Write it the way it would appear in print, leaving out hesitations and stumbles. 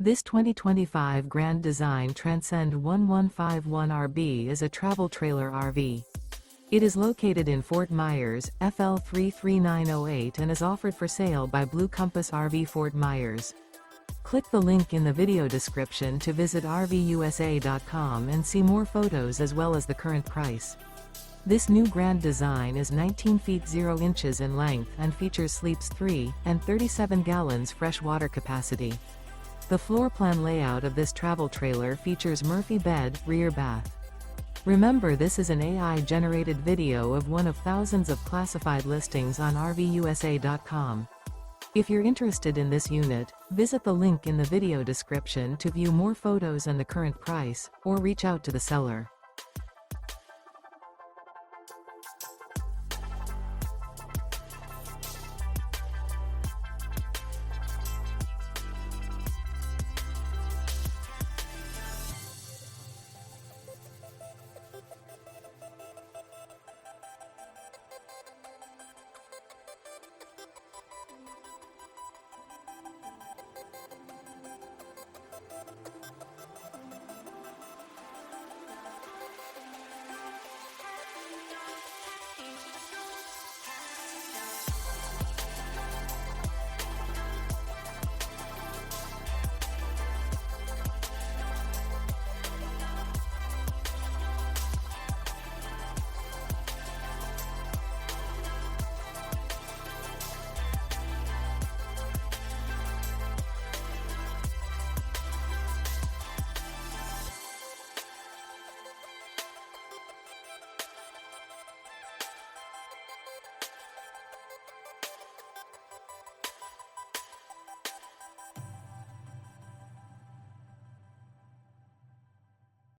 This 2025 Grand Design Transcend One 151RB is a travel trailer RV. It is located in Fort Myers, FL 33908 and is offered for sale by Blue Compass RV Fort Myers. Click the link in the video description to visit RVUSA.com and see more photos as well as the current price. This new Grand Design is 19 feet 0 inches in length and features sleeps 3 and 37 gallons fresh water capacity. The floor plan layout of this travel trailer features Murphy bed, rear bath. Remember, this is an AI-generated video of one of thousands of classified listings on RVUSA.com. If you're interested in this unit, visit the link in the video description to view more photos and the current price, or reach out to the seller.